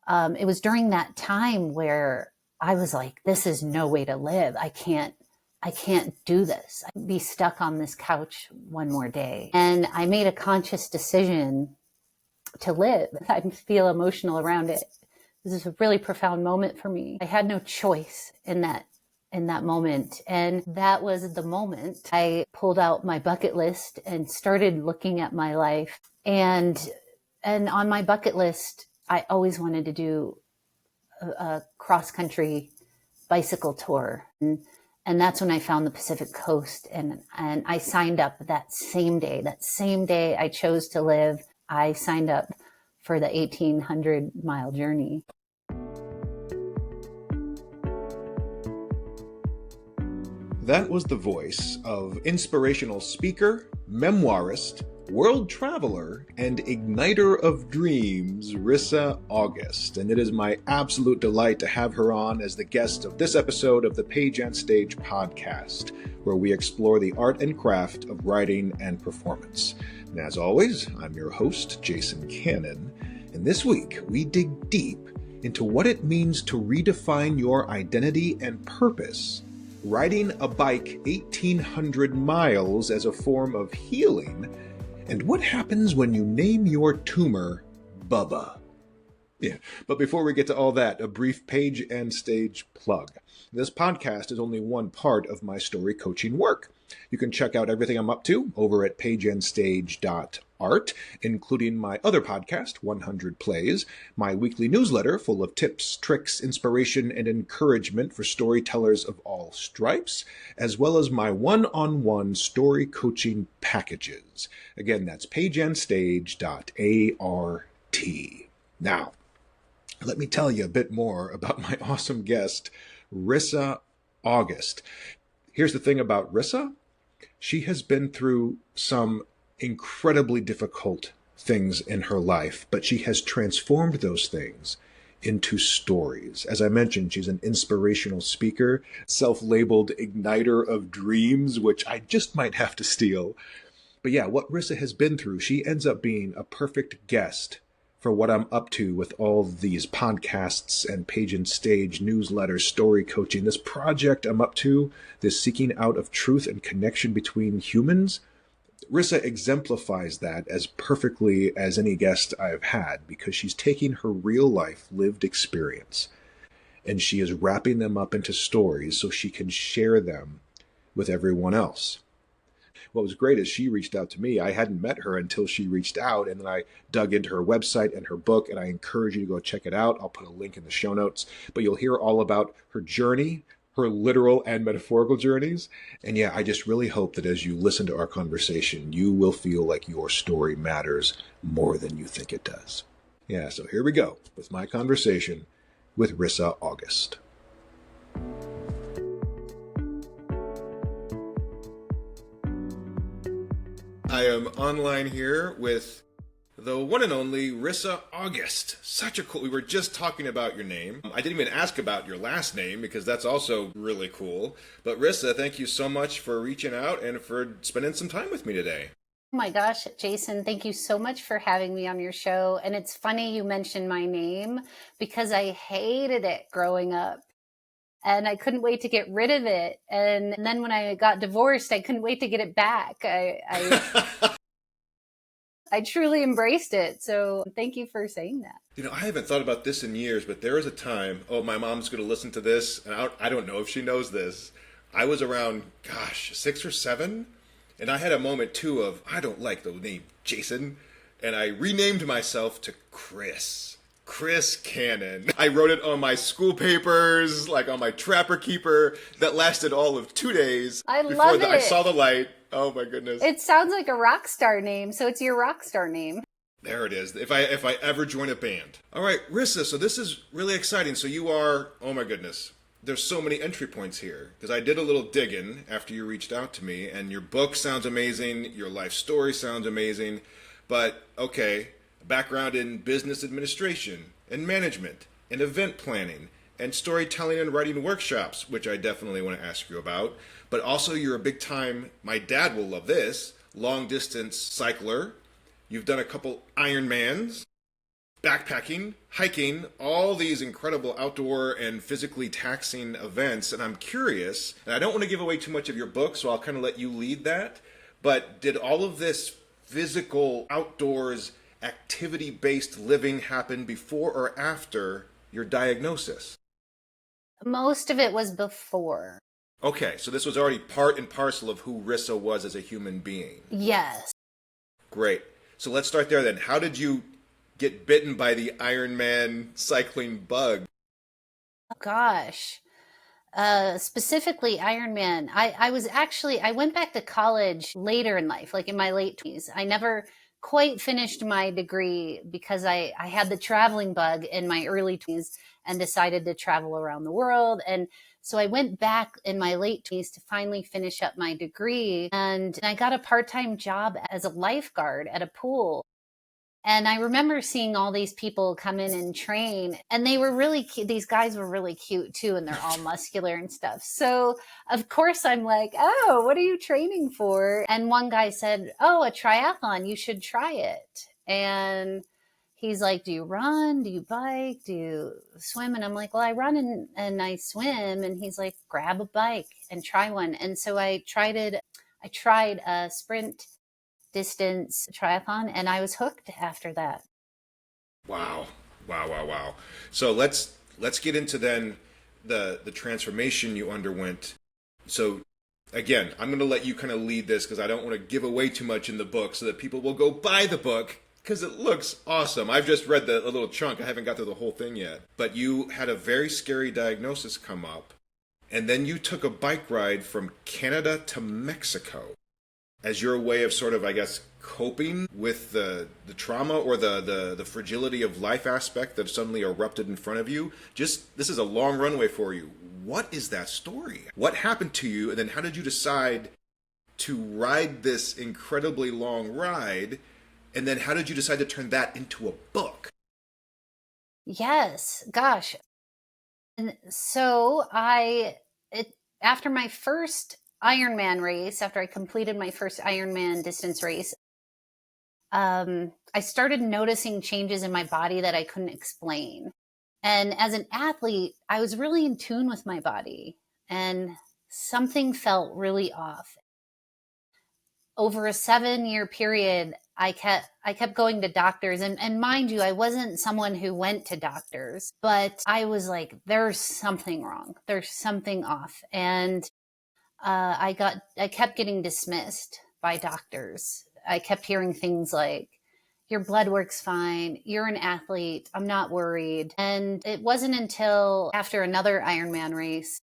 it was during that time where I was like, this is no way to live. I can't do this. I'd be stuck on this couch one more day. And I made a conscious decision to live. I feel emotional around it. This is a really profound moment for me. I had no choice in that moment. And that was the moment I pulled out my bucket list and started looking at my life. And on my bucket list, I always wanted to do a cross-country bicycle tour. And that's when I found the Pacific Coast. And I signed up that same day. That same day I chose to live, I signed up for the 1,800-mile journey. That was the voice of inspirational speaker, memoirist, world traveler, and igniter of dreams, Risa August. And it is my absolute delight to have her on as the guest of this episode of the Page and Stage podcast, where we explore the art and craft of writing and performance. And as always, I'm your host, Jason Cannon. And this week, we dig deep into what it means to redefine your identity and purpose, riding a bike 1,800 miles as a form of healing, and what happens when you name your tumor Bubba. Yeah, but before we get to all that, a brief Page and Stage plug. This podcast is only one part of my story coaching work. You can check out everything I'm up to over at pageandstage.art, including my other podcast, 100 Plays, my weekly newsletter full of tips, tricks, inspiration, and encouragement for storytellers of all stripes, as well as my one-on-one story coaching packages. Again, that's pageandstage.art. Now, let me tell you a bit more about my awesome guest, Risa August. Here's the thing about Risa. She has been through some incredibly difficult things in her life, but she has transformed those things into stories. As I mentioned, she's an inspirational speaker, self-labeled igniter of dreams, which I just might have to steal. But yeah, what Risa has been through, she ends up being a perfect guest for what I'm up to with all these podcasts and Page and Stage newsletters, story coaching, this project I'm up to, this seeking out of truth and connection between humans. Risa exemplifies that as perfectly as any guest I've had, because she's taking her real life lived experience and she is wrapping them up into stories so she can share them with everyone else. What was great is she reached out to me. I hadn't met her until she reached out, and then I dug into her website and her book, and I encourage you to go check it out. I'll put a link in the show notes, but you'll hear all about her journey, her literal and metaphorical journeys. And yeah, I just really hope that as you listen to our conversation, you will feel like your story matters more than you think it does. Yeah, so here we go with my conversation with Risa August. I am online here with the one and only Risa August. Such a cool, we were just talking about your name. I didn't even ask about your last name because that's also really cool. But Risa, thank you so much for reaching out and for spending some time with me today. Oh my gosh, Jason, thank you so much for having me on your show. And it's funny you mentioned my name because I hated it growing up. And I couldn't wait to get rid of it. And then when I got divorced, I couldn't wait to get it back. I truly embraced it. So thank you for saying that. You know, I haven't thought about this in years, but there was a time, my mom's going to listen to this, and I don't know if she knows this. I was around, 6 or 7, and I had a moment, too, of, I don't like the name Jason, and I renamed myself to Chris Cannon. I wrote it on my school papers, like on my Trapper Keeper, that lasted all of 2 days. I love it. I saw the light. Oh my goodness. It sounds like a rock star name, so it's your rock star name. There it is. If I ever join a band. All right, Risa, so this is really exciting. So you are, oh my goodness, there's so many entry points here. Because I did a little digging after you reached out to me, and your book sounds amazing, your life story sounds amazing, but okay, background in business administration and management and event planning and storytelling and writing workshops, which I definitely want to ask you about. But also you're a big time, my dad will love this, long distance cycler. You've done a couple Ironmans, backpacking, hiking, all these incredible outdoor and physically taxing events. And I'm curious, and I don't want to give away too much of your book, so I'll kind of let you lead that. But did all of this physical outdoors activity based living happen before or after your diagnosis? Most of it was before. Okay, so this was already part and parcel of who Rissa was as a human being. Yes. Great. So let's start there then. How did you get bitten by the Ironman cycling bug? Oh, gosh. Specifically Ironman. I went back to college later in life, like in my late 20s. I never quite finished my degree because I had the traveling bug in my early 20s and decided to travel around the world. And so I went back in my late 20s to finally finish up my degree. And I got a part-time job as a lifeguard at a pool. And I remember seeing all these people come in and train, and they were really cute. These guys were really cute too, and they're all muscular and stuff. So, of course, I'm like, oh, what are you training for? And one guy said, oh, a triathlon, you should try it. And he's like, do you run? Do you bike? Do you swim? And I'm like, well, I run and I swim. And he's like, grab a bike and try one. And so I tried it. I tried a sprint distance triathlon and I was hooked after that. Wow. Wow, wow, wow. So let's get into then the transformation you underwent. So again, I'm going to let you kind of lead this because I don't want to give away too much in the book so that people will go buy the book because it looks awesome. I've just read a little chunk. I haven't got through the whole thing yet. But you had a very scary diagnosis come up, and then you took a bike ride from Canada to Mexico as your way of sort of, I guess, coping with the trauma or the fragility of life aspect that suddenly erupted in front of you. Just, this is a long runway for you. What is that story? What happened to you, and then how did you decide to ride this incredibly long ride, and then how did you decide to turn that into a book? Yes, gosh. And so after my first Ironman race, after I completed my first Ironman distance race, I started noticing changes in my body that I couldn't explain. And as an athlete, I was really in tune with my body, and something felt really off. Over a 7-year period, I kept going to doctors, and mind you, I wasn't someone who went to doctors, but I was like, there's something wrong. There's something off. And I kept getting dismissed by doctors. I kept hearing things like, your blood work's fine. You're an athlete. I'm not worried. And it wasn't until after another Ironman race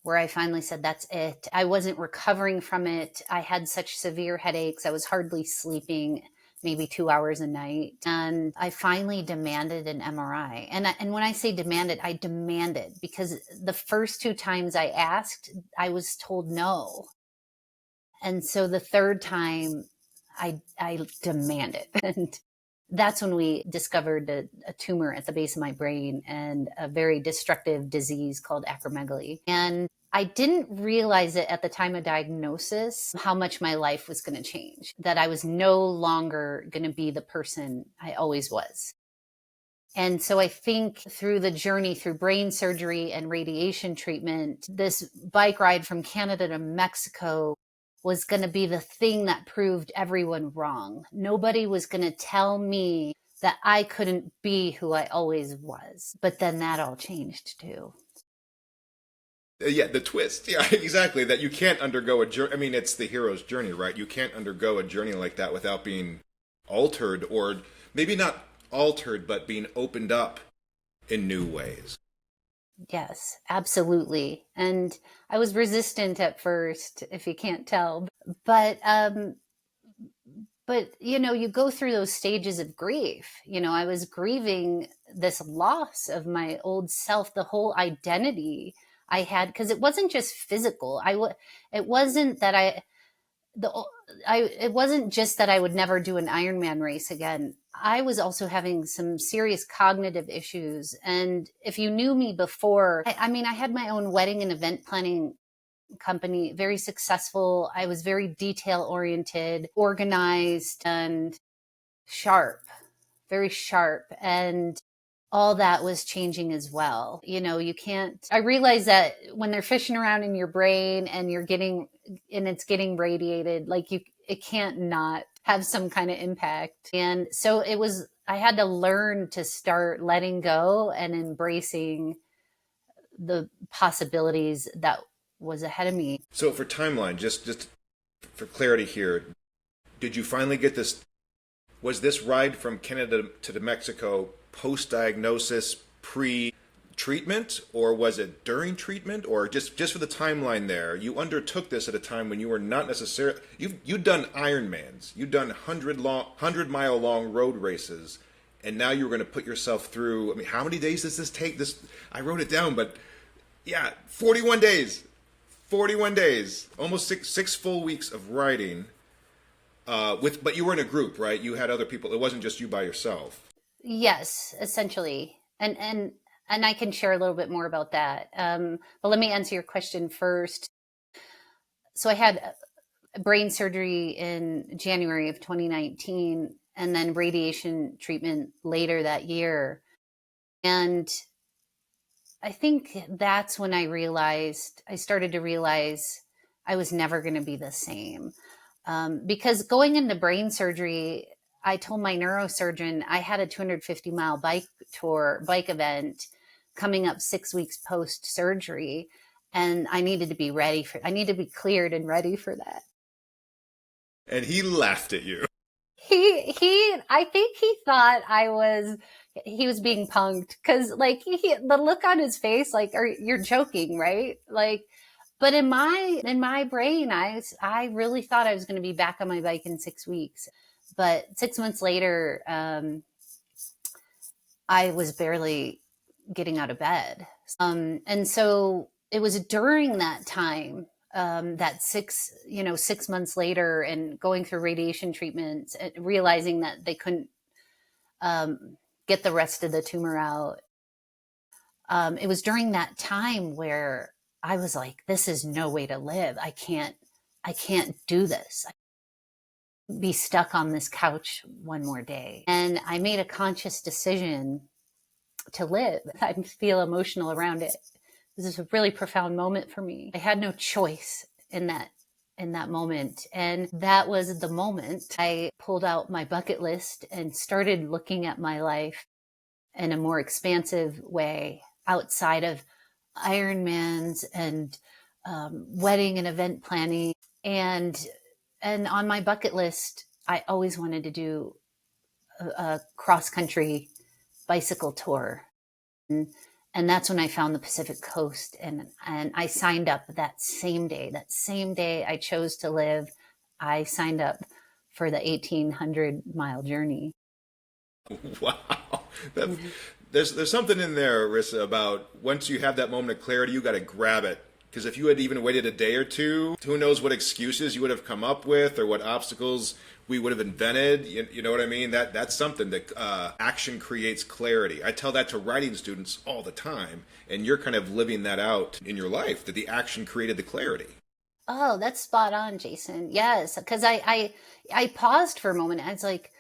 where I finally said, that's it. I wasn't recovering from it. I had such severe headaches. I was hardly sleeping, maybe 2 hours a night. And I finally demanded an MRI. And when I say demanded, I demanded, because the first 2 times I asked, I was told no. And so the third time I demanded. And that's when we discovered a tumor at the base of my brain and a very destructive disease called acromegaly. And I didn't realize it at the time of diagnosis how much my life was going to change, that I was no longer going to be the person I always was. And so I think through the journey through brain surgery and radiation treatment, this bike ride from Canada to Mexico was going to be the thing that proved everyone wrong. Nobody was going to tell me that I couldn't be who I always was. But then that all changed too. Yeah, the twist. Yeah, exactly. That you can't undergo a journey. I mean, it's the hero's journey, right? You can't undergo a journey like that without being altered, or maybe not altered, but being opened up in new ways. Yes, absolutely. And I was resistant at first, if you can't tell. But you go through those stages of grief. I was grieving this loss of my old self, the whole identity I had, because it wasn't just physical. It wasn't that it wasn't just that I would never do an Ironman race again. I was also having some serious cognitive issues. And if you knew me before, I mean, I had my own wedding and event planning company, very successful. I was very detail oriented, organized, and sharp. very sharp, and all that was changing as well. You know, you can't, I realize that when they're fishing around in your brain and it's getting radiated, like it can't not have some kind of impact. And so I had to learn to start letting go and embracing the possibilities that was ahead of me. So for timeline, just for clarity here, did you finally get this? Was this ride from Canada to Mexico post diagnosis, pre treatment, or was it during treatment? Or just for the timeline there, you undertook this at a time when you were not necessarily you'd done Ironmans, you'd done 100-mile long road races, and now you were going to put yourself through. I mean, how many days does this take? This I wrote it down, but yeah, 41 days. 41 days, almost six full weeks of riding. But you were in a group, right? You had other people. It wasn't just you by yourself. Yes, essentially. And I can share a little bit more about that. But let me answer your question first. So I had brain surgery in January of 2019, and then radiation treatment later that year. And I think that's when I started to realize I was never going to be the same. Because going into brain surgery, I told my neurosurgeon I had a 250-mile bike event coming up 6 weeks post surgery, and I needed to be I needed to be cleared and ready for that. And he laughed at you. I think he thought he was being punked, because like the look on his face, like, you're joking, right? Like, but in my brain, I really thought I was going to be back on my bike in 6 weeks. But 6 months later, I was barely getting out of bed. And so it was during that time, that 6 months later, and going through radiation treatments, and realizing that they couldn't get the rest of the tumor out. It was during that time where I was like, this is no way to live. I can't do this. Be stuck on this couch one more day. And I made a conscious decision to live. I feel emotional around it. This is a really profound moment for me. I had no choice in that moment. And that was the moment I pulled out my bucket list and started looking at my life in a more expansive way, outside of Ironmans and wedding and event planning. And on my bucket list, I always wanted to do a cross country bicycle tour. And that's when I found the Pacific Coast, and I signed up that same day. That same day I chose to live, I signed up for the 1,800-mile journey. Wow. There's something in there, Risa, about once you have that moment of clarity, you got to grab it. Because if you had even waited a day or two, who knows what excuses you would have come up with, or what obstacles we would have invented. You know what I mean? That's something that action creates clarity. I tell that to writing students all the time, and you're kind of living that out in your life, that the action created the clarity. Oh, that's spot on, Jason. Yes, because I paused for a moment. I was like,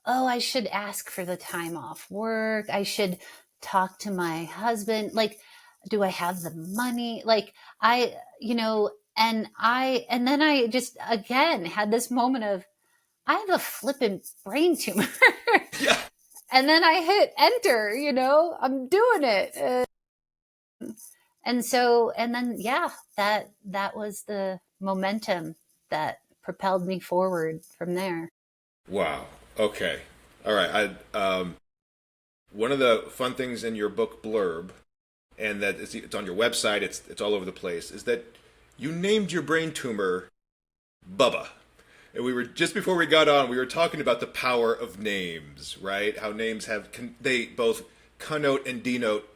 oh, I should ask for the time off work. I should talk to my husband. Like, do I have the money? Like, and then I just again had this moment of, I have a flippin' brain tumor. Yeah. And then I hit enter, I'm doing it. Yeah, that was the momentum that propelled me forward from there. Wow. Okay. All right. One of the fun things in your book blurb, and that it's on your website, it's all over the place, is that you named your brain tumor Bubba. And we were, just before we got on, we were talking about the power of names, right? How names they both connote and denote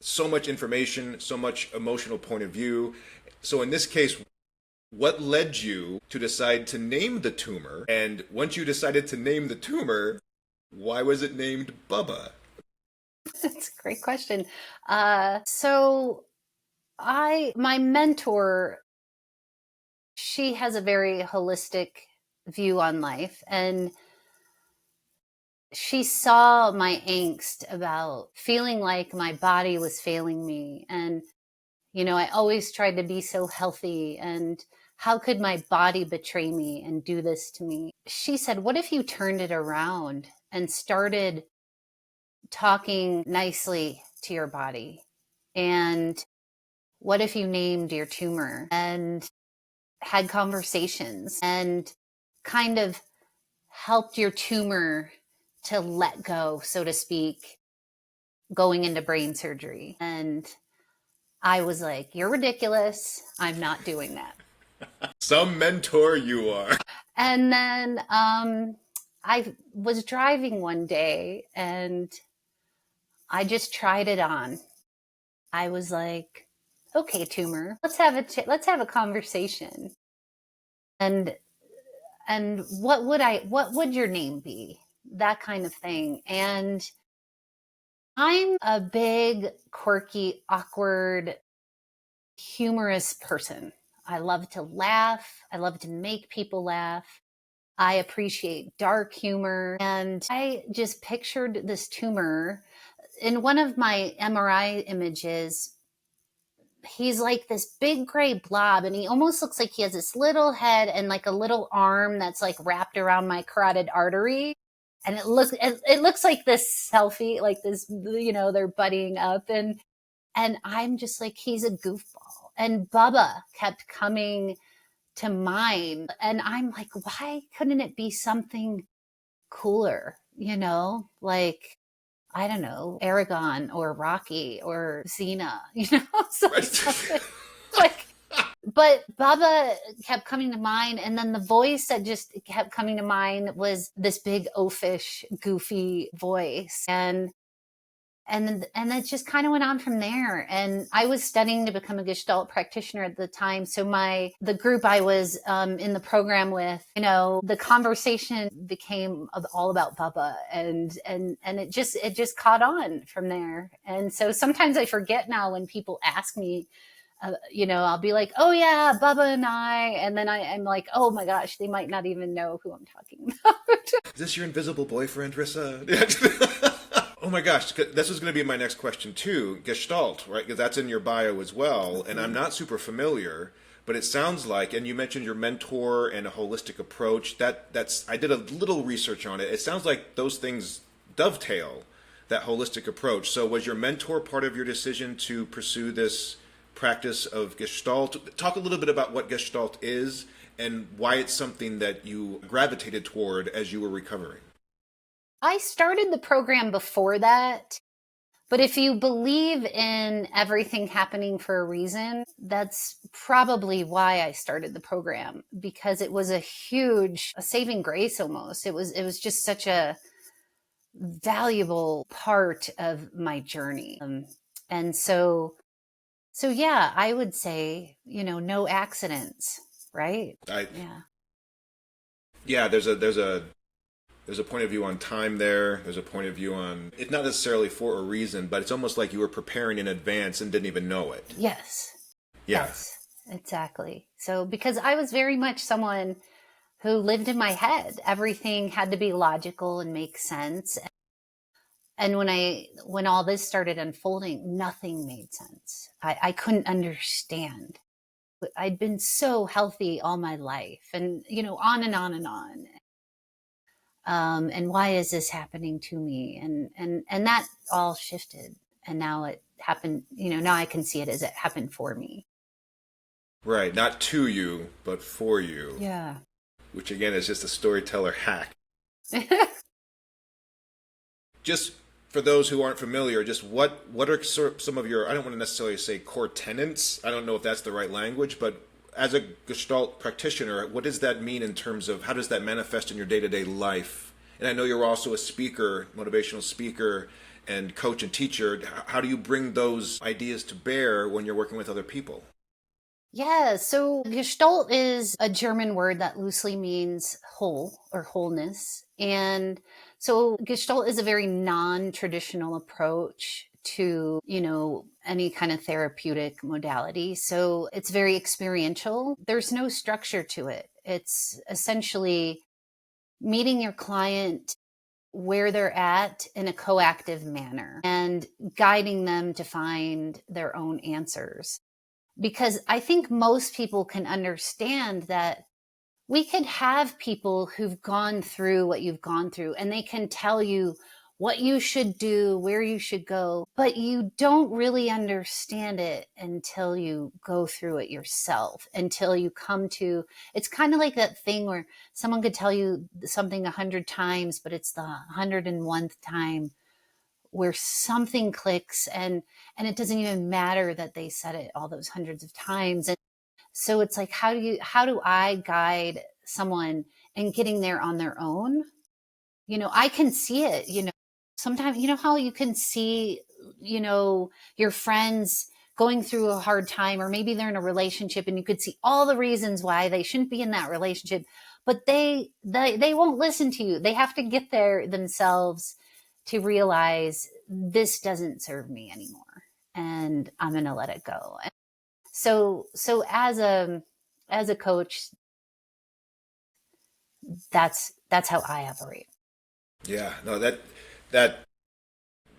so much information, so much emotional point of view. So in this case, what led you to decide to name the tumor? And once you decided to name the tumor, why was it named Bubba? That's a great question. My mentor, she has a very holistic view on life. And she saw my angst about feeling like my body was failing me. And, I always tried to be so healthy. And how could my body betray me and do this to me? She said, what if you turned it around and started talking nicely to your body? And what if you named your tumor and had conversations and kind of helped your tumor to let go, so to speak, going into brain surgery? And I was like, you're ridiculous. I'm not doing that. Some mentor you are. And then I was driving one day and I just tried it on. I was like, okay, tumor, let's have a conversation. And what would your name be? That kind of thing. And I'm a big, quirky, awkward, humorous person. I love to laugh. I love to make people laugh. I appreciate dark humor. And I just pictured this tumor in one of my MRI images. He's like this big gray blob, and he almost looks like he has this little head and like a little arm that's like wrapped around my carotid artery. And it looks like this selfie, like this, they're buddying up, and I'm just like, he's a goofball. And Bubba kept coming to mind, and I'm like, why couldn't it be something cooler? Like, I don't know, Aragon or Rocky or Xena, something like. But Baba kept coming to mind, and then the voice that just kept coming to mind was this big oafish, goofy voice, and it just kind of went on from there. And I was studying to become a Gestalt practitioner at the time. So the group I was in the program with, the conversation became all about Bubba, and it just caught on from there. And so sometimes I forget now when people ask me, I'll be like, oh yeah, Bubba and I, and then I'm like, oh my gosh, they might not even know who I'm talking about. Is this your invisible boyfriend, Rissa? Oh my gosh, this was going to be my next question too. Gestalt, right? Because that's in your bio as well, and I'm not super familiar, but it sounds like, and you mentioned your mentor and a holistic approach. That's I did a little research on it. It sounds like those things dovetail that holistic approach. So was your mentor part of your decision to pursue this practice of Gestalt? Talk a little bit about what Gestalt is and why it's something that you gravitated toward as you were recovering. I started the program before that, but if you believe in everything happening for a reason, that's probably why I started the program, because it was a saving grace almost. It was just such a valuable part of my journey. And so yeah, I would say, no accidents, right? Yeah. Yeah, there's a point of view on time there. There's a point of view on, it's not necessarily for a reason, but it's almost like you were preparing in advance and didn't even know it. Yes. Yeah. Yes, exactly. So because I was very much someone who lived in my head, everything had to be logical and make sense. And when all this started unfolding, nothing made sense. I couldn't understand. I'd been so healthy all my life, and on and on and on. And why is this happening to me? And that all shifted, and now it happened. Now I can see it as it happened for me. Right. Not to you, but for you. Yeah. Which again is just a storyteller hack. Just for those who aren't familiar, just what are some of your, I don't want to necessarily say core tenets. I don't know if that's the right language, but as a Gestalt practitioner, what does that mean in terms of how does that manifest in your day-to-day life? And I know you're also a speaker, motivational speaker, and coach and teacher. How do you bring those ideas to bear when you're working with other people? Yeah, so Gestalt is a German word that loosely means whole or wholeness. And so Gestalt is a very non-traditional approach to, any kind of therapeutic modality. So it's very experiential. There's no structure to it. It's essentially meeting your client where they're at in a coactive manner and guiding them to find their own answers. Because I think most people can understand that we could have people who've gone through what you've gone through and they can tell you what you should do, where you should go, but you don't really understand it until you go through it yourself, until you come to, it's kind of like that thing where someone could tell you something 100 times, but it's the 101th time where something clicks, and it doesn't even matter that they said it all those hundreds of times. And so it's like, how do I guide someone in getting there on their own? I can see it, sometimes, how you can see, your friends going through a hard time, or maybe they're in a relationship and you could see all the reasons why they shouldn't be in that relationship, but they won't listen to you. They have to get there themselves to realize this doesn't serve me anymore and I'm going to let it go. So as a coach, that's how I operate. Yeah, no, that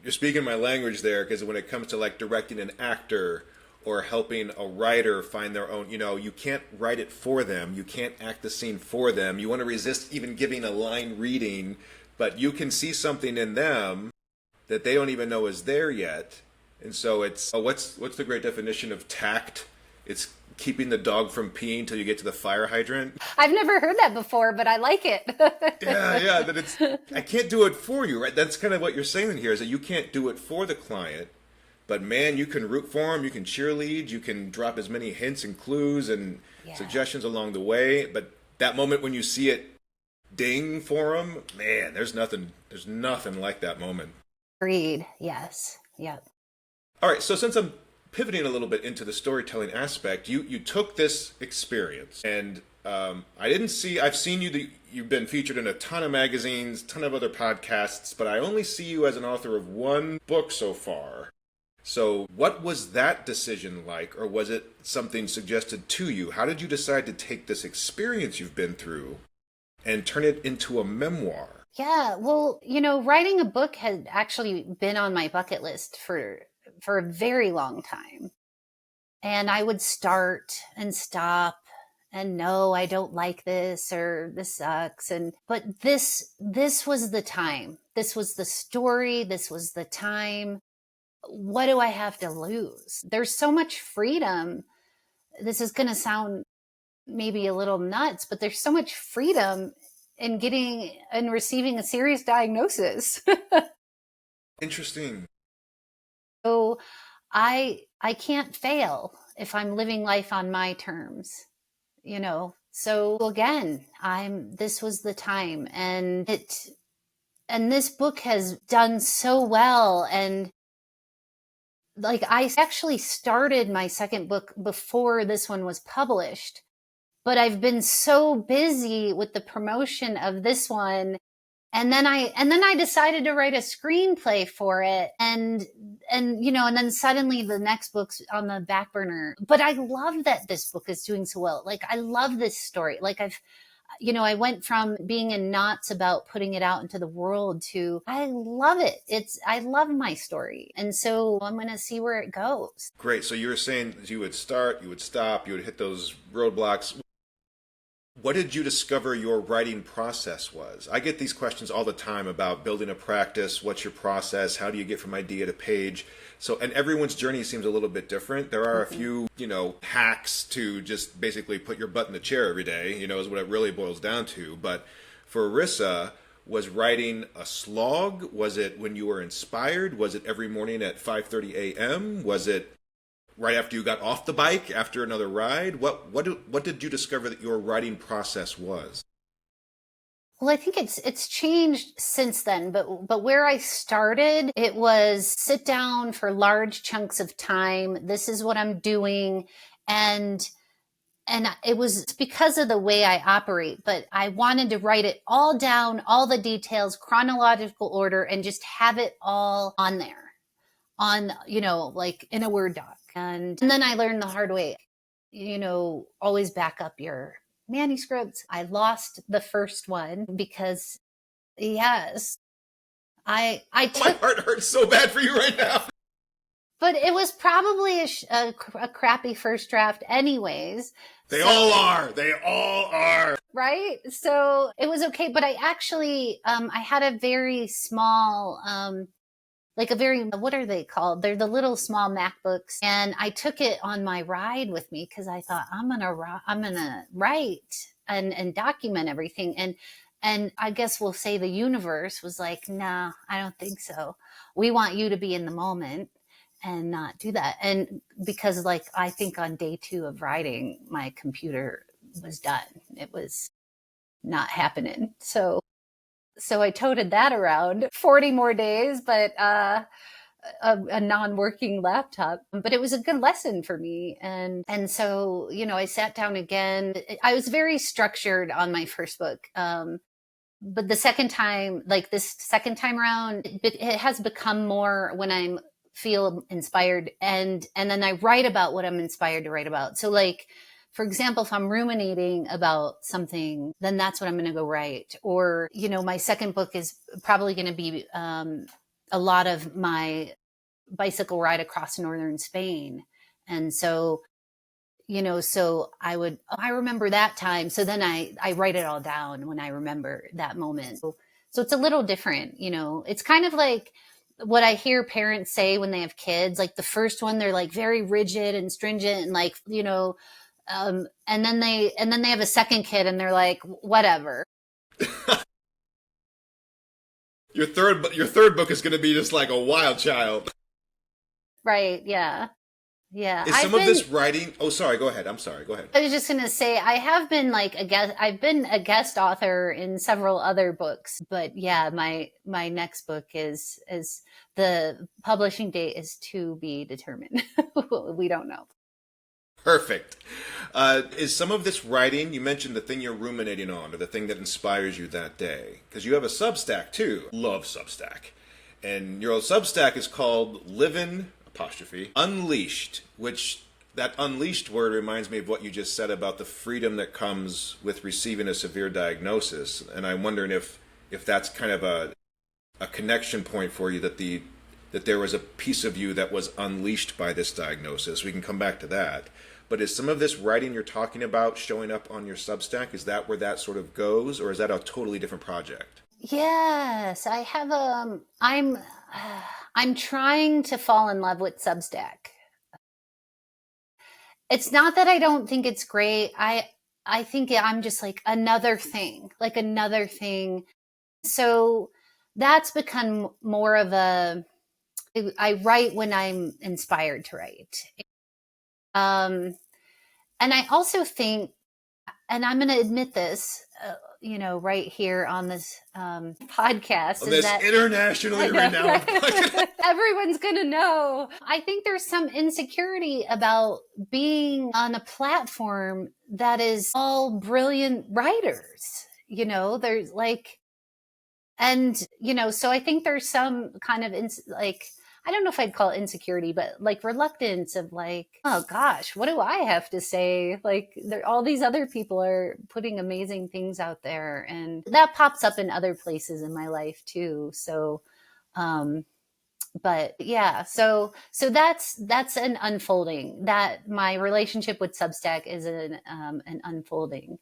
you're speaking my language there, because when it comes to like directing an actor or helping a writer find their own, you can't write it for them. You can't act the scene for them. You want to resist even giving a line reading, but you can see something in them that they don't even know is there yet. And so it's what's the great definition of tact? It's keeping the dog from peeing till you get to the fire hydrant. I've never heard that before, but I like it. Yeah, that it's I can't do it for you, right? That's kind of what you're saying here, is that you can't do it for the client, but man, you can root for them, you can cheerlead, you can drop as many hints and clues and suggestions along the way. But that moment when you see it ding for them, man, there's nothing like that moment. Agreed. Yes. Yep. All right, so since I'm pivoting a little bit into the storytelling aspect, you took this experience, and I've seen you've been featured in a ton of magazines, ton of other podcasts, but I only see you as an author of one book so far. So what was that decision like, or was it something suggested to you? How did you decide to take this experience you've been through and turn it into a memoir? Yeah, well, writing a book had actually been on my bucket list for a very long time. And I would start and stop and no, I don't like this, or this sucks. But this was the time. This was the story. This was the time. What do I have to lose? There's so much freedom. This is going to sound maybe a little nuts, but there's so much freedom in getting and receiving a serious diagnosis. Interesting. So I can't fail if I'm living life on my terms, So again, this was the time, and this book has done so well. And like, I actually started my second book before this one was published, but I've been so busy with the promotion of this one. And then I decided to write a screenplay for it. And then suddenly the next book's on the back burner. But I love that this book is doing so well. Like, I love this story. Like, I went from being in knots about putting it out into the world to, I love it. I love my story. And so I'm going to see where it goes. Great. So you were saying you would start, you would stop, you would hit those roadblocks. What did you discover your writing process was? I get these questions all the time about building a practice. What's your process? How do you get from idea to page? So, and everyone's journey seems a little bit different. There are a few, hacks to just basically put your butt in the chair every day, is what it really boils down to. But for Risa, was writing a slog? Was it when you were inspired? Was it every morning at 5:30 a.m.? Was it right after you got off the bike after another ride? What did you discover that your writing process was? Well, I think it's changed since then, but where I started, it was sit down for large chunks of time. This is what I'm doing, and it was because of the way I operate, but I wanted to write it all down, all the details, chronological order, and just have it all on there, like in a Word doc. And then I learned the hard way, always back up your manuscripts. I lost the first one because, yes, I My took, heart hurts so bad for you right now. but it was probably a crappy first draft anyways. They So, all are. They all are. right? So it was okay. But I actually, I had a very small, like a very, what are they called? They're the little small MacBooks. And I took it on my ride with me because I thought I'm going to write and document everything. And I guess we'll say the universe was like, nah, I don't think so. We want you to be in the moment and not do that. And because like, I think on day 2 of writing, my computer was done. It was not happening. So I toted that around 40 more days, but a non-working laptop. But it was a good lesson for me. And so, I sat down again. I was very structured on my first book. But the second time, like this second time around, it has become more when I'm feel inspired and then I write about what I'm inspired to write about. So like, for example, if I'm ruminating about something, then that's what I'm going to go write. Or, my second book is probably going to be a lot of my bicycle ride across northern Spain. And so, so I remember that time. So then I write it all down when I remember that moment. So it's a little different, it's kind of like what I hear parents say when they have kids, like the first one, they're like very rigid and stringent and like, and then they have a second kid and they're like, whatever. Your third book is going to be just like a wild child. Right. Yeah. Yeah. Is some of this writing? Oh, sorry. Go ahead. I'm sorry. Go ahead. I was just gonna say I have been like a guest. I've been a guest author in several other books, but yeah, my next book is the publishing date is to be determined. We don't know. Perfect. Is some of this writing, you mentioned the thing you're ruminating on, or the thing that inspires you that day? Because you have a Substack too. Love Substack. And your Substack is called Livin' apostrophe Unleashed, which that unleashed word reminds me of what you just said about the freedom that comes with receiving a severe diagnosis. And I'm wondering if that's kind of a connection point for you, that there was a piece of you that was unleashed by this diagnosis. We can come back to that. But is some of this writing you're talking about showing up on your Substack? Is that where that sort of goes, or is that a totally different project? Yes, I have I'm trying to fall in love with Substack. It's not that I don't think it's great. I think I'm just like another thing, like another thing. So that's become more of I write when I'm inspired to write. Um, and I also think, and I'm going to admit this, right here on this podcast, On is this that internationally I know, renowned right? Everyone's going to know. I think there's some insecurity about being on a platform that is all brilliant writers. There's like, and so I think there's some kind of like, I don't know if I'd call it insecurity, but like reluctance of like, oh gosh, what do I have to say? Like all these other people are putting amazing things out there, and that pops up in other places in my life too. So but yeah, so that's an unfolding. That my relationship with Substack is an unfolding.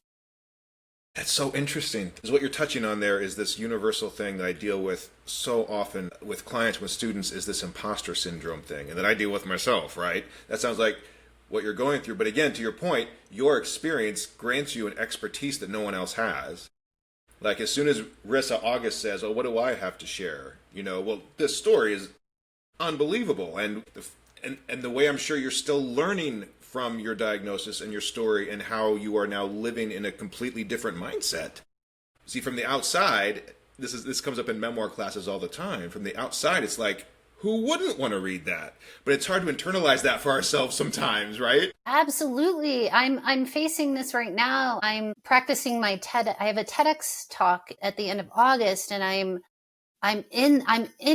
That's so interesting. Because what you're touching on there is this universal thing that I deal with so often with clients, with students, is this imposter syndrome thing, and that I deal with myself, right? That sounds like what you're going through. But again, to your point, your experience grants you an expertise that no one else has. Like as soon as Risa August says, "Oh, what do I have to share?" Well, this story is unbelievable, and the way I'm sure you're still learning from your diagnosis and your story and how you are now living in a completely different mindset. See, from the outside, this comes up in memoir classes all the time. From the outside, it's like, who wouldn't want to read that? But it's hard to internalize that for ourselves sometimes, right? Absolutely. I'm facing this right now. I'm practicing my I have a TEDx talk at the end of August, and I'm in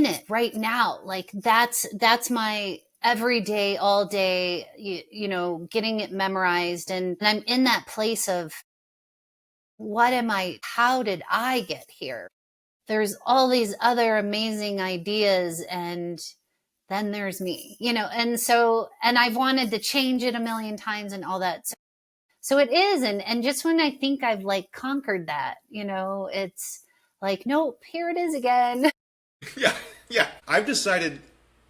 it right now. Like that's my every day, all day, getting it memorized. And I'm in that place of how did I get here? there's all these other amazing ideas, and then there's me, and so, and I've wanted to change it a million times and all that. So it is. And just when I think I've like conquered that, it's like, nope, here it is again. Yeah, yeah. I've decided,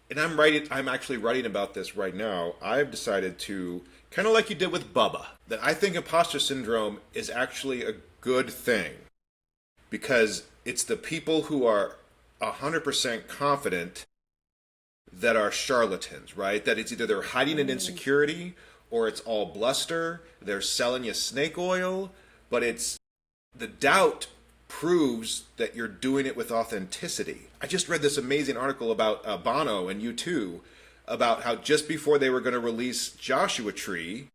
and I'm actually writing about this right now. I've decided to, kind of like you did with Bubba, that I think imposter syndrome is actually a good thing, because it's the people who are 100% confident that are charlatans, right? That it's either they're hiding an insecurity, or it's all bluster, they're selling you snake oil, but it's the doubt proves that you're doing it with authenticity. I just read this amazing article about Bono and U2, about how just before they were going to release Joshua Tree,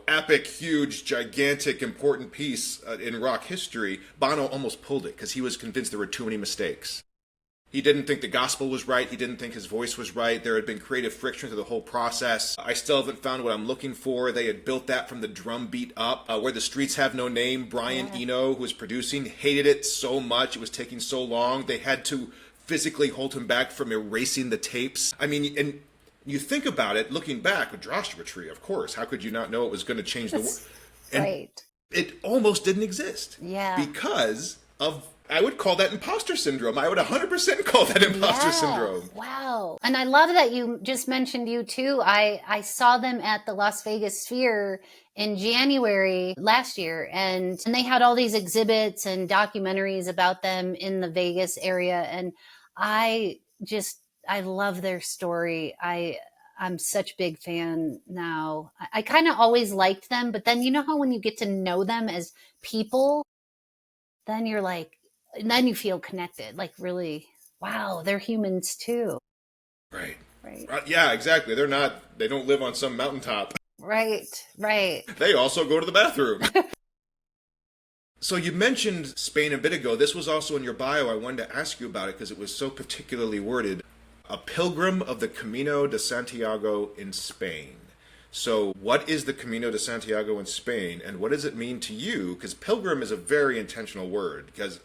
epic, huge, gigantic, important piece in rock history, Bono almost pulled it because he was convinced there were too many mistakes. He didn't think the gospel was right. He didn't think his voice was right. There had been creative friction through the whole process. I still haven't found what I'm looking for. They had built that from the drum beat up. Where the Streets Have No Name, Brian Eno, who was producing, hated it so much. It was taking so long. They had to physically hold him back from erasing the tapes. I mean, and you think about it, looking back with Joshua Tree, of course. How could you not know it was going to change the world? Right. It almost didn't exist. Yeah. Because of, I would call that imposter syndrome. I would 100% call that imposter syndrome. Wow. And I love that you just mentioned U2. I saw them at the Las Vegas Sphere in January last year, and they had all these exhibits and documentaries about them in the Vegas area. And I love their story. I'm such a big fan now. I kind of always liked them, but then how when you get to know them as people, then you're like, and then you feel connected, like really, wow, they're humans too. Right. Right. Yeah, exactly. They don't live on some mountaintop. Right. They also go to the bathroom. So you mentioned Spain a bit ago. This was also in your bio. I wanted to ask you about it because it was so particularly worded. A pilgrim of the Camino de Santiago in Spain. So what is the Camino de Santiago in Spain, and what does it mean to you? Because pilgrim is a very intentional word, because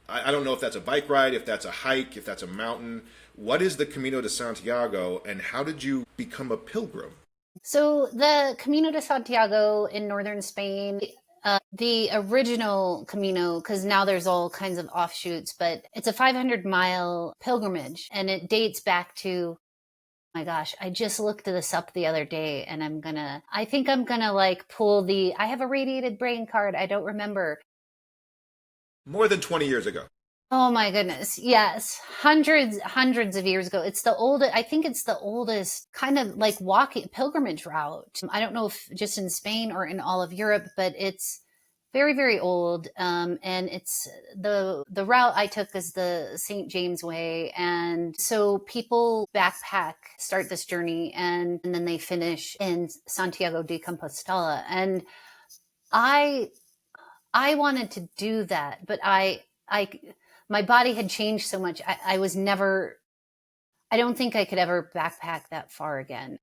I don't know if that's a bike ride, if that's a hike, if that's a mountain. What is the Camino de Santiago, and how did you become a pilgrim? So the Camino de Santiago in northern Spain, the original Camino, because now there's all kinds of offshoots, but it's a 500-mile pilgrimage, and it dates back to, my gosh, I just looked this up the other day, and I think I'm gonna like pull I have a radiated brain card. I don't remember. More than 20 years ago. Oh my goodness. Yes. Hundreds of years ago. I think it's the oldest kind of like walking pilgrimage route. I don't know if just in Spain or in all of Europe, but it's very, very old. And it's the route I took is the St. James Way. And so people backpack, start this journey, and then they finish in Santiago de Compostela. And I wanted to do that, but my body had changed so much. I don't think I could ever backpack that far again.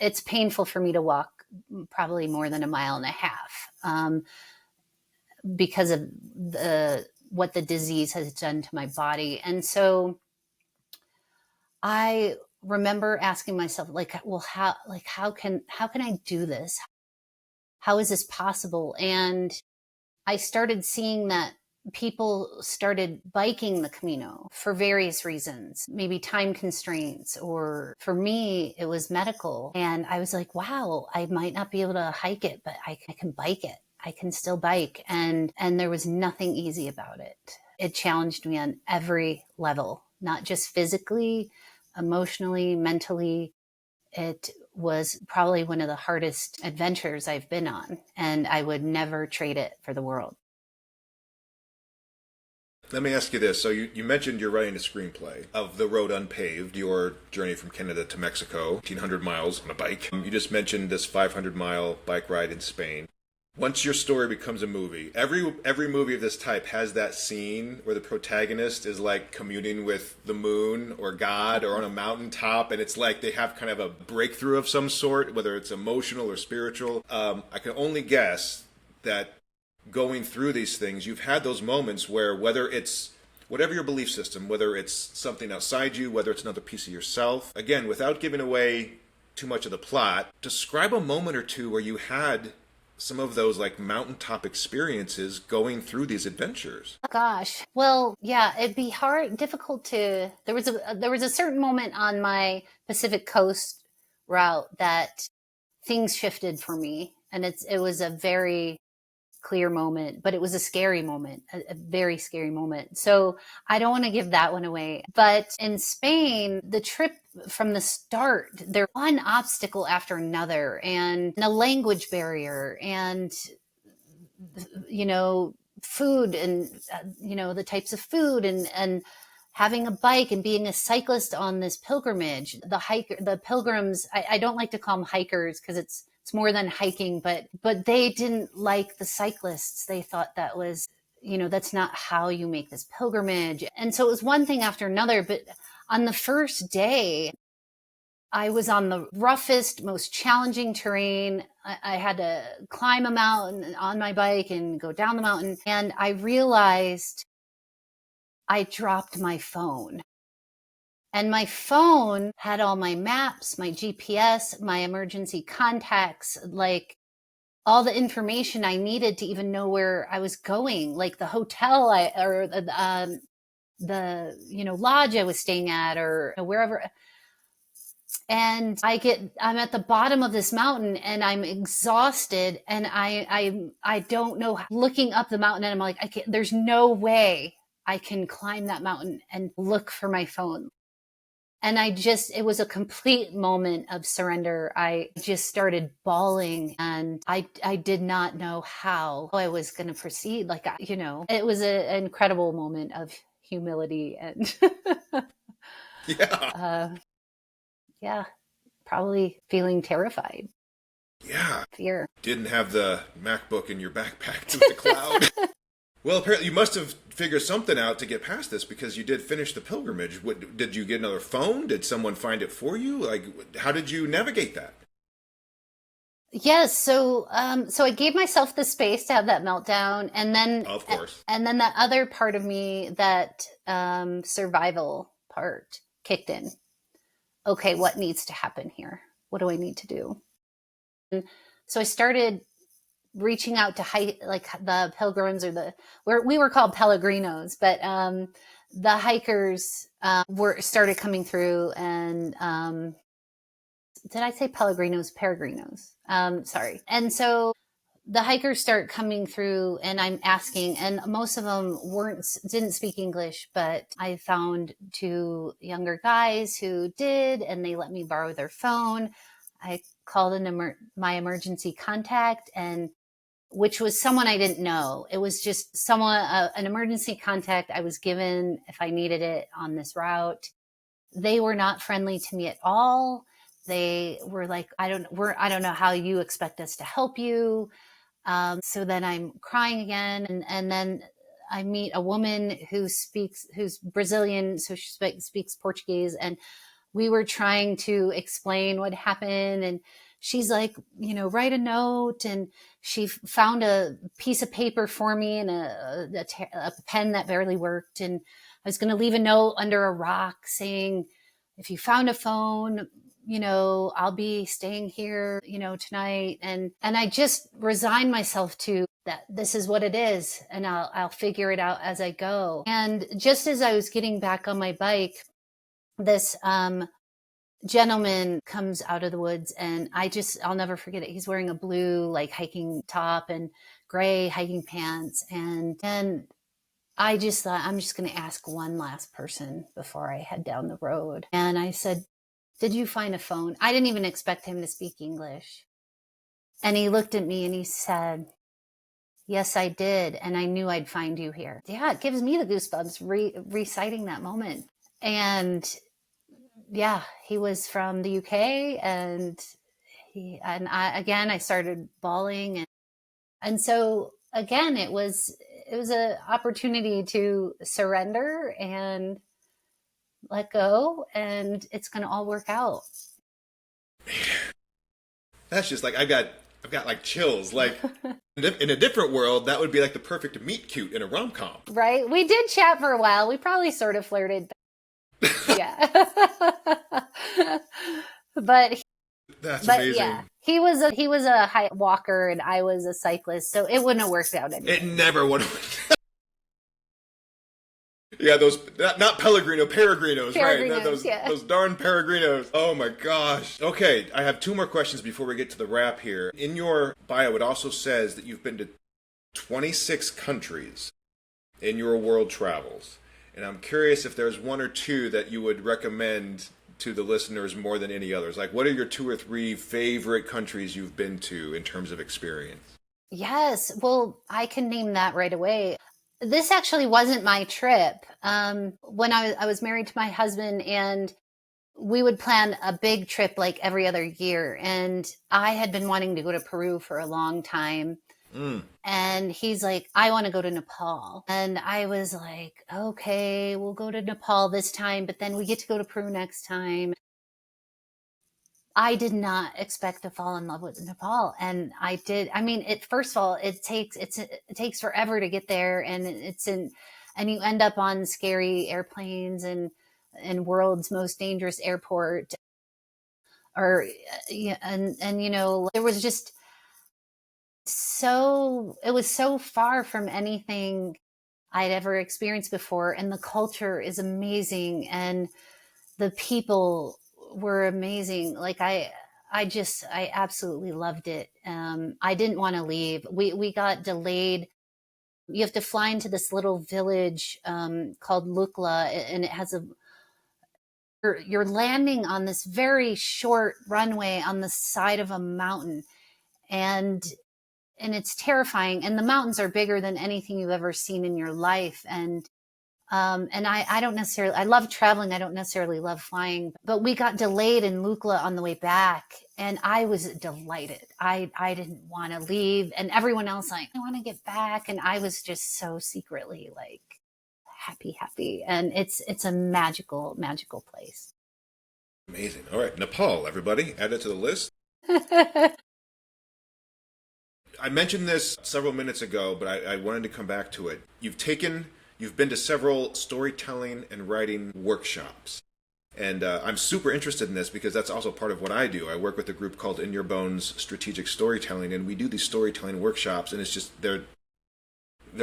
It's painful for me to walk probably more than 1.5 miles, because of what the disease has done to my body. And so I remember asking myself, like, well, how can I do this? How is this possible? And I started seeing that people started biking the Camino for various reasons, maybe time constraints, or for me, it was medical. And I was like, wow, I might not be able to hike it, but I can bike it. I can still bike. And there was nothing easy about it. It challenged me on every level, not just physically, emotionally, mentally. It was probably one of the hardest adventures I've been on, and I would never trade it for the world. Let me ask you this. So you mentioned you're writing a screenplay of The Road Unpaved, your journey from Canada to Mexico, 1,800 miles on a bike. You just mentioned this 500-mile bike ride in Spain. Once your story becomes a movie, every movie of this type has that scene where the protagonist is like communing with the moon or God or on a mountaintop, and it's like they have kind of a breakthrough of some sort, whether it's emotional or spiritual. I can only guess that going through these things, you've had those moments where, whether it's whatever your belief system, whether it's something outside you, whether it's another piece of yourself, again, without giving away too much of the plot, describe a moment or two where you had some of those like mountaintop experiences going through these adventures. Gosh. Well, yeah, it'd be difficult to. There was a certain moment on my Pacific Coast route that things shifted for me, and it was a very clear moment, but it was a scary moment, a very scary moment. So I don't want to give that one away. But in Spain, the trip from the start, there one obstacle after another, and a language barrier, and food, and the types of food, and having a bike and being a cyclist on this pilgrimage. The pilgrims, I don't like to call them hikers because it's more than hiking, but they didn't like the cyclists. They thought that was, that's not how you make this pilgrimage. And so it was one thing after another. But on the first day, I was on the roughest, most challenging terrain. I had to climb a mountain on my bike and go down the mountain. And I realized I dropped my phone. And my phone had all my maps, my GPS, my emergency contacts, like all the information I needed to even know where I was going, like the hotel or the lodge I was staying at, or wherever. And I'm at the bottom of this mountain and I'm exhausted, and I don't know, looking up the mountain, and I'm like, there's no way I can climb that mountain and look for my phone. And it was a complete moment of surrender. I just started bawling, and I did not know how I was going to proceed. It was an incredible moment of humility and, Yeah. yeah, probably feeling terrified. Yeah. Fear. Didn't have the MacBook in your backpack to the cloud. Well, apparently you must have figured something out to get past this, because you did finish the pilgrimage. Did you get another phone? Did someone find it for you? Like, how did you navigate that? Yes. So I gave myself the space to have that meltdown. And then, Of course. and then that other part of me, that survival part, kicked in. Okay, what needs to happen here? What do I need to do? And so I started reaching out to like the pilgrims, or where we were called Pellegrinos, but the hikers started coming through. And did I say Pellegrinos? Peregrinos. Sorry. And so the hikers start coming through, and I'm asking, and most of them didn't speak English, but I found two younger guys who did, and they let me borrow their phone. I called my emergency contact, and which was someone I didn't know. It was just an emergency contact I was given if I needed it on this route. They were not friendly to me at all. They were like, I don't know how you expect us to help you. So then I'm crying again. And then I meet a woman who's Brazilian. So she speaks Portuguese. And we were trying to explain what happened. And she's like, write a note. And she found a piece of paper for me, and a pen that barely worked. And I was going to leave a note under a rock saying, if you found a phone, I'll be staying here, tonight. And I just resigned myself to that. This is what it is. And I'll figure it out as I go. And just as I was getting back on my bike, this, gentleman comes out of the woods, and I'll never forget it. He's wearing a blue, like, hiking top and gray hiking pants. And then I just thought, I'm just going to ask one last person before I head down the road. And I said, did you find a phone? I didn't even expect him to speak English. And he looked at me and he said, yes, I did. And I knew I'd find you here. Yeah, it gives me the goosebumps reciting that moment. And yeah, he was from the UK, and I started bawling. And so again, it was an opportunity to surrender and let go, and it's going to all work out. That's just like, I got I've got like chills. Like in a different world, that would be like the perfect meet cute in a rom com. Right? We did chat for a while. We probably sort of flirted. Yeah. but That's but yeah, amazing. he was a high walker and I was a cyclist, so it wouldn't have worked out It anyway. never would have. Yeah, those not Pellegrino, Peregrinos, right? Peregrinos, yeah. Those darn Peregrinos. Oh my gosh. Okay, I have two more questions before we get to the wrap here. In your bio, it also says that you've been to 26 countries in your world travels, and I'm curious if there's one or two that you would recommend to the listeners more than any others. Like, what are your two or three favorite countries you've been to in terms of experience? Yes, well, I can name that right away. This actually wasn't my trip. When I was married to my husband, and we would plan a big trip like every other year. And I had been wanting to go to Peru for a long time. Mm. And he's like, I want to go to Nepal. And I was like, okay, we'll go to Nepal this time, but then we get to go to Peru next time. I did not expect to fall in love with Nepal, and I did. I mean, first of all, it takes forever to get there, and and you end up on scary airplanes and world's most dangerous airport, or yeah, and there was just it was so far from anything I'd ever experienced before, and the culture is amazing, and the people were amazing. Like I absolutely loved it. I didn't want to leave. We got delayed. You have to fly into this little village called Lukla, and it has you're landing on this very short runway on the side of a mountain, and it's terrifying. And the mountains are bigger than anything you've ever seen in your life, and I don't necessarily, I love traveling. I don't necessarily love flying, but we got delayed in Lukla on the way back, and I was delighted. I didn't want to leave, and everyone else like, I want to get back. And I was just so secretly like happy. And it's a magical place. Amazing. All right, Nepal, everybody, add it to the list. I mentioned this several minutes ago, but I wanted to come back to it. You've been to several storytelling and writing workshops. And I'm super interested in this because that's also part of what I do. I work with a group called In Your Bones Strategic Storytelling, and we do these storytelling workshops, and it's just, they're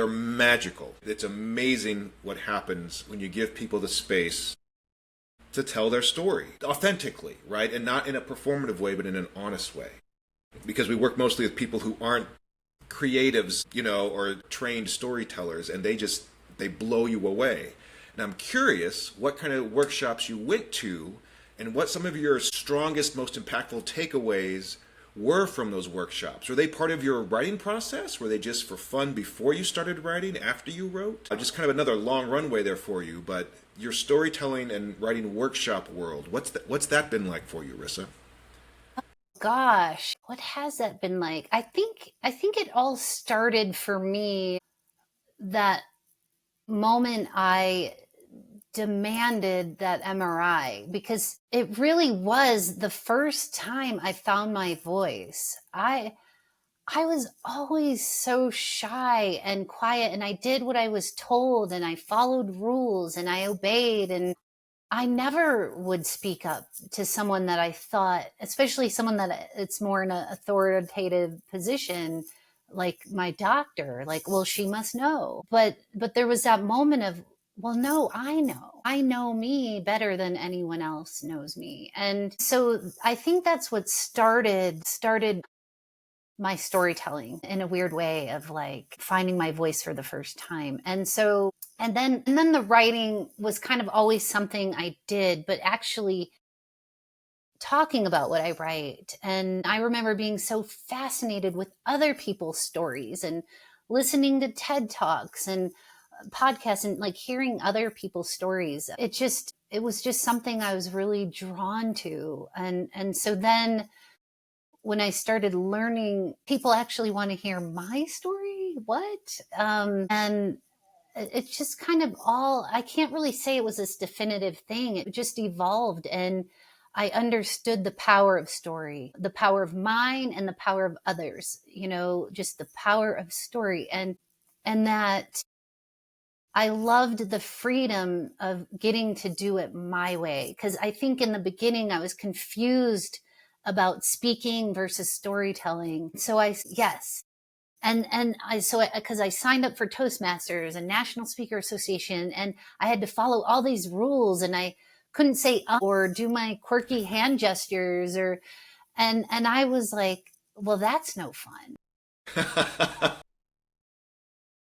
magical. It's amazing what happens when you give people the space to tell their story authentically, right? And not in a performative way, but in an honest way. Because we work mostly with people who aren't creatives, or trained storytellers, and they blow you away. And I'm curious what kind of workshops you went to and what some of your strongest, most impactful takeaways were from those workshops. Were they part of your writing process? Were they just for fun before you started writing, after you wrote? Just kind of another long runway there for you, but your storytelling and writing workshop world, what's that been like for you, Risa? Gosh, what has that been like? I think it all started for me that moment I demanded that MRI, because it really was the first time I found my voice. I was always so shy and quiet, and I did what I was told, and I followed rules, and I obeyed, and I never would speak up to someone that I thought, especially someone that it's more in an authoritative position, like my doctor, like, well, she must know. But there was that moment of, well, no, I know me better than anyone else knows me. And so I think that's what started my storytelling in a weird way of like finding my voice for the first time. And then the writing was kind of always something I did, but actually talking about what I write. And I remember being so fascinated with other people's stories and listening to TED Talks and podcasts and like hearing other people's stories. It was just something I was really drawn to. And so then when I started learning, people actually want to hear my story. What? And it's just kind of all, I can't really say it was this definitive thing. It just evolved. And I understood the power of story, the power of mine and the power of others, just the power of story. And that I loved the freedom of getting to do it my way. Cause I think in the beginning I was confused about speaking versus storytelling. So yes. Because I signed up for Toastmasters and National Speaker Association, and I had to follow all these rules, and I couldn't say or do my quirky hand gestures and I was like, well, that's no fun.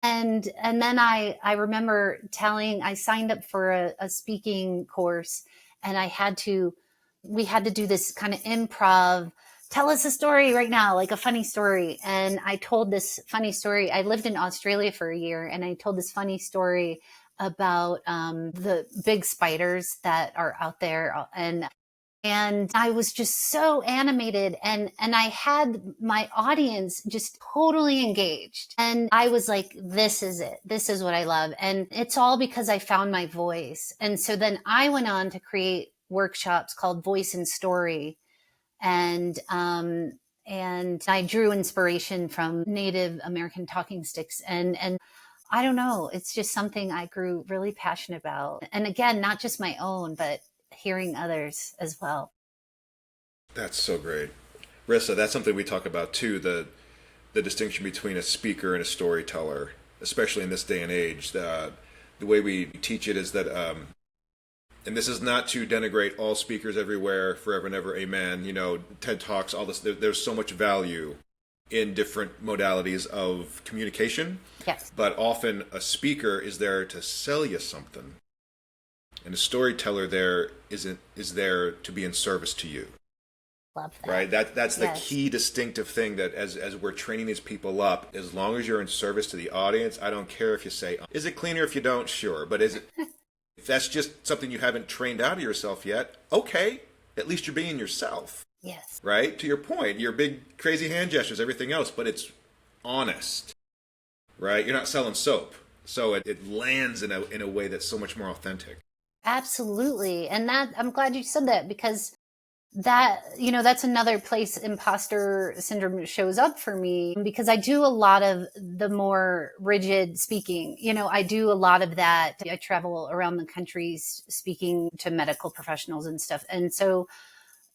And then I remember I signed up for a speaking course, and we had to do this kind of improv. Tell us a story right now, like a funny story. And I told this funny story. I lived in Australia for a year, and I told this funny story about the big spiders that are out there. And I was just so animated, and I had my audience just totally engaged. And I was like, this is it. This is what I love. And it's all because I found my voice. And so then I went on to create workshops called Voice and Story. And I drew inspiration from Native American talking sticks. And I don't know, it's just something I grew really passionate about. And again, not just my own, but hearing others as well. That's so great. Rissa, that's something we talk about too, the distinction between a speaker and a storyteller, especially in this day and age. The way we teach it is that, and this is not to denigrate all speakers everywhere, forever and ever, amen. TED Talks, all this, there's so much value in different modalities of communication. Yes. But often a speaker is there to sell you something, and a storyteller there is there to be in service to you. Love that. Right? That's the Yes. key distinctive thing, that as we're training these people up, as long as you're in service to the audience, I don't care if you say, is it cleaner if you don't? Sure. But if that's just something you haven't trained out of yourself yet, okay, at least you're being yourself. Yes. Right? To your point, your big crazy hand gestures, everything else, but it's honest. Right? You're not selling soap. So it lands in a way that's so much more authentic. Absolutely. And I'm glad you said that, because that's another place imposter syndrome shows up for me, because I do a lot of the more rigid speaking. I do a lot of that. I travel around the country speaking to medical professionals and stuff. And so,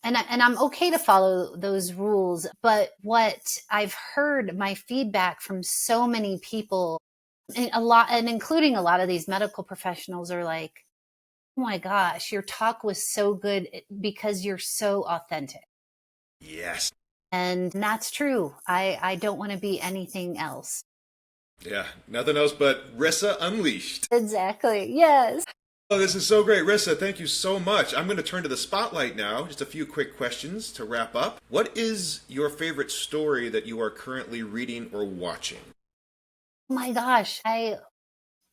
and I'm okay to follow those rules. But what I've heard, my feedback from so many people, and including a lot of these medical professionals, are like, oh my gosh, your talk was so good because you're so authentic. Yes. And that's true. I don't want to be anything else. Yeah. Nothing else but Rissa Unleashed. Exactly. Yes. Oh, this is so great. Rissa, thank you so much. I'm going to turn to the spotlight now. Just a few quick questions to wrap up. What is your favorite story that you are currently reading or watching? Oh my gosh. I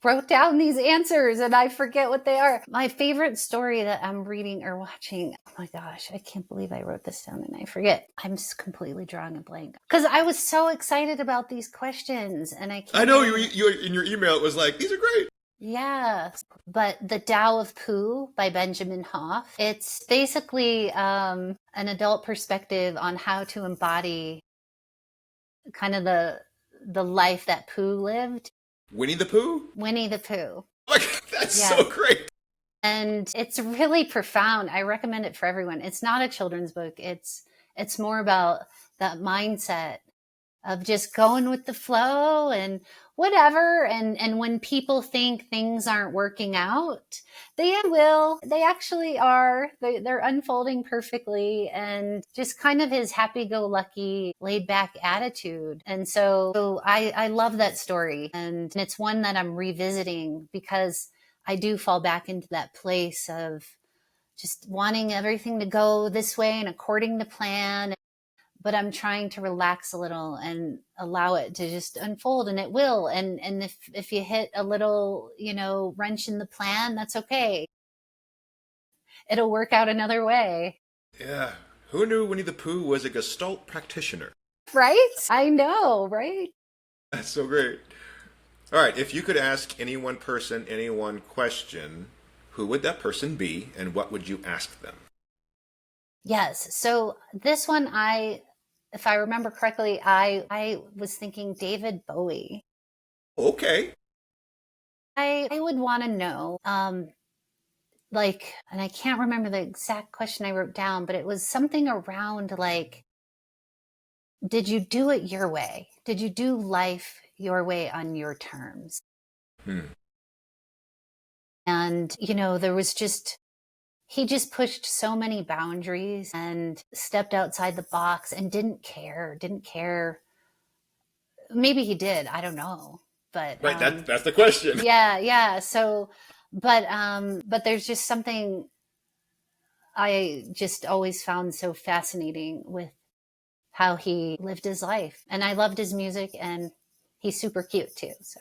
wrote down these answers and I forget what they are. My favorite story that I'm reading or watching. Oh my gosh, I can't believe I wrote this down and I forget. I'm just completely drawing a blank because I was so excited about these questions, and I know you in your email it was like, these are great. Yeah, but The Tao of Pooh by Benjamin Hoff. It's basically an adult perspective on how to embody kind of the life that Pooh lived. Winnie the Pooh? Winnie the Pooh. That's so great. And it's really profound. I recommend it for everyone. It's not a children's book. It's more about that mindset of just going with the flow and whatever. And when people think things aren't working out, they will. They actually are. They're unfolding perfectly. And just kind of his happy-go-lucky, laid-back attitude. And so I love that story. And it's one that I'm revisiting because I do fall back into that place of just wanting everything to go this way and according to plan. But I'm trying to relax a little and allow it to just unfold, and it will. And if you hit a little, wrench in the plan, that's okay. It'll work out another way. Yeah. Who knew Winnie the Pooh was a Gestalt practitioner? Right? I know, right? That's so great. All right. If you could ask any one person any one question, who would that person be and what would you ask them? Yes. So this one, if I remember correctly, I was thinking David Bowie. Okay. I would want to know, like, and I can't remember the exact question I wrote down, but it was something around like, did you do it your way? Did you do life your way on your terms? Hmm. And, there was he just pushed so many boundaries and stepped outside the box and didn't care. Maybe he did. I don't know. But, Right. That's the question. yeah, yeah. So, but there's just something I just always found so fascinating with how he lived his life. And I loved his music, and he's super cute too. So.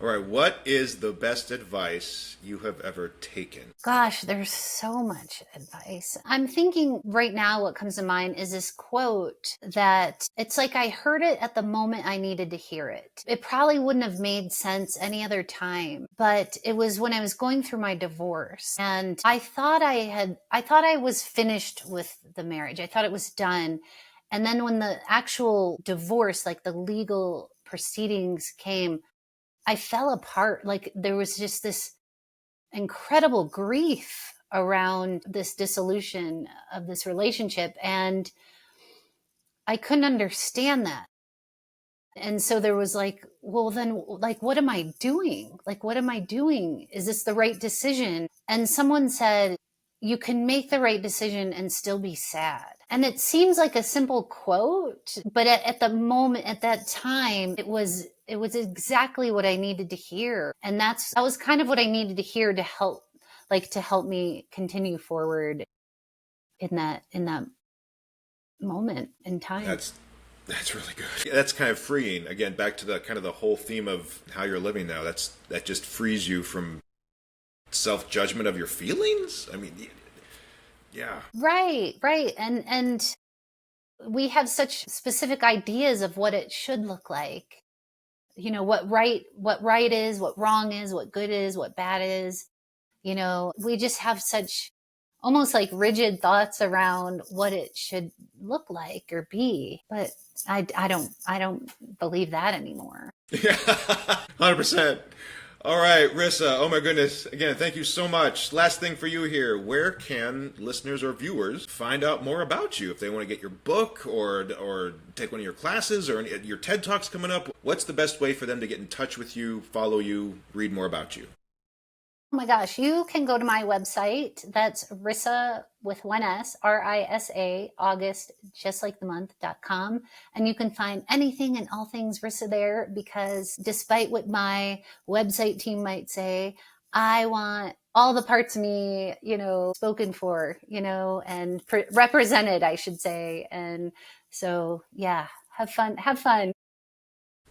All right. What is the best advice you have ever taken? Gosh, there's so much advice. I'm thinking right now what comes to mind is this quote that it's like I heard it at the moment I needed to hear it. It probably wouldn't have made sense any other time, but it was when I was going through my divorce, and I thought I was finished with the marriage. I thought it was done. And then when the actual divorce, like the legal proceedings came, I fell apart. Like there was just this incredible grief around this dissolution of this relationship. And I couldn't understand that. And so there was like, well, then, like, what am I doing? Like, what am I doing? Is this the right decision? And someone said, you can make the right decision and still be sad. And it seems like a simple quote, but at the moment, at that time, it was exactly what I needed to hear. And that was kind of what I needed to hear to help me continue forward in that moment in time. That's really good. Yeah, that's kind of freeing. Again, back to the kind of the whole theme of how you're living now. That just frees you from self-judgment of your feelings. I mean, yeah. Right. And we have such specific ideas of what it should look like. What right is, what wrong is, what good is, what bad is. We just have such almost like rigid thoughts around what it should look like or be. But I don't believe that anymore. Yeah. 100%. All right, Risa. Oh my goodness. Again, thank you so much. Last thing for you here. Where can listeners or viewers find out more about you if they want to get your book or take one of your classes or your TED Talks coming up? What's the best way for them to get in touch with you, follow you, read more about you? Oh my gosh, you can go to my website. That's Risa with one S, Risa August, just like the month.com. And you can find anything and all things Risa there, because despite what my website team might say, I want all the parts of me, spoken for, and represented, I should say. And so, yeah, have fun.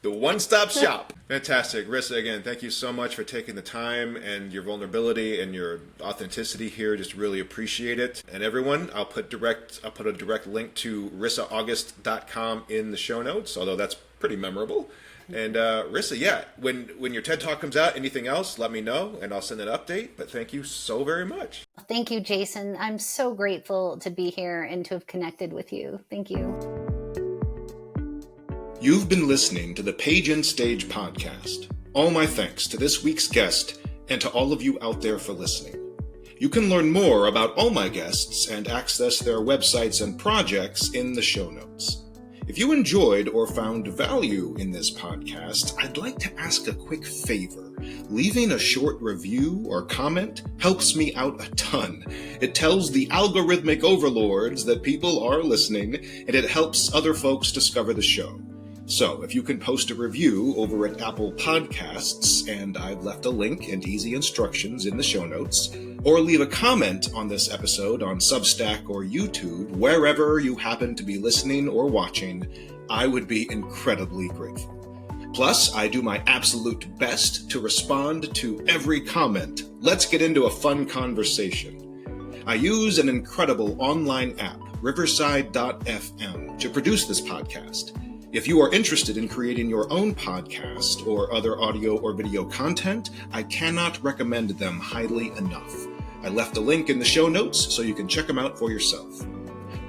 The one-stop shop. Fantastic. Risa, again, thank you so much for taking the time and your vulnerability and your authenticity here. Just really appreciate it. And everyone, I'll put a direct link to risaaugust.com in the show notes, although that's pretty memorable. And Risa, yeah, when your TED Talk comes out, anything else, let me know and I'll send an update. But thank you so very much. Thank you, Jason. I'm so grateful to be here and to have connected with you. Thank you. You've been listening to the Page and Stage podcast. All my thanks to this week's guest and to all of you out there for listening. You can learn more about all my guests and access their websites and projects in the show notes. If you enjoyed or found value in this podcast, I'd like to ask a quick favor. Leaving a short review or comment helps me out a ton. It tells the algorithmic overlords that people are listening, and it helps other folks discover the show. So if you can post a review over at Apple Podcasts, and I've left a link and easy instructions in the show notes, or leave a comment on this episode on Substack or YouTube, wherever you happen to be listening or watching, I would be incredibly grateful. Plus, I do my absolute best to respond to every comment. Let's get into a fun conversation. I use an incredible online app, Riverside.fm, to produce this podcast. If you are interested in creating your own podcast or other audio or video content, I cannot recommend them highly enough. I left a link in the show notes so you can check them out for yourself.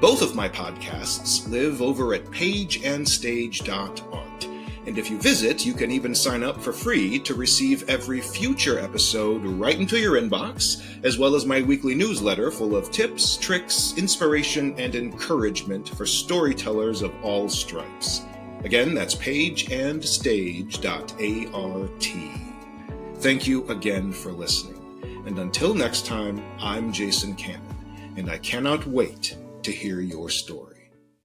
Both of my podcasts live over at pageandstage.art. And if you visit, you can even sign up for free to receive every future episode right into your inbox, as well as my weekly newsletter full of tips, tricks, inspiration, and encouragement for storytellers of all stripes. Again, that's pageandstage.art. Thank you again for listening. And until next time, I'm Jason Cannon, and I cannot wait to hear your story.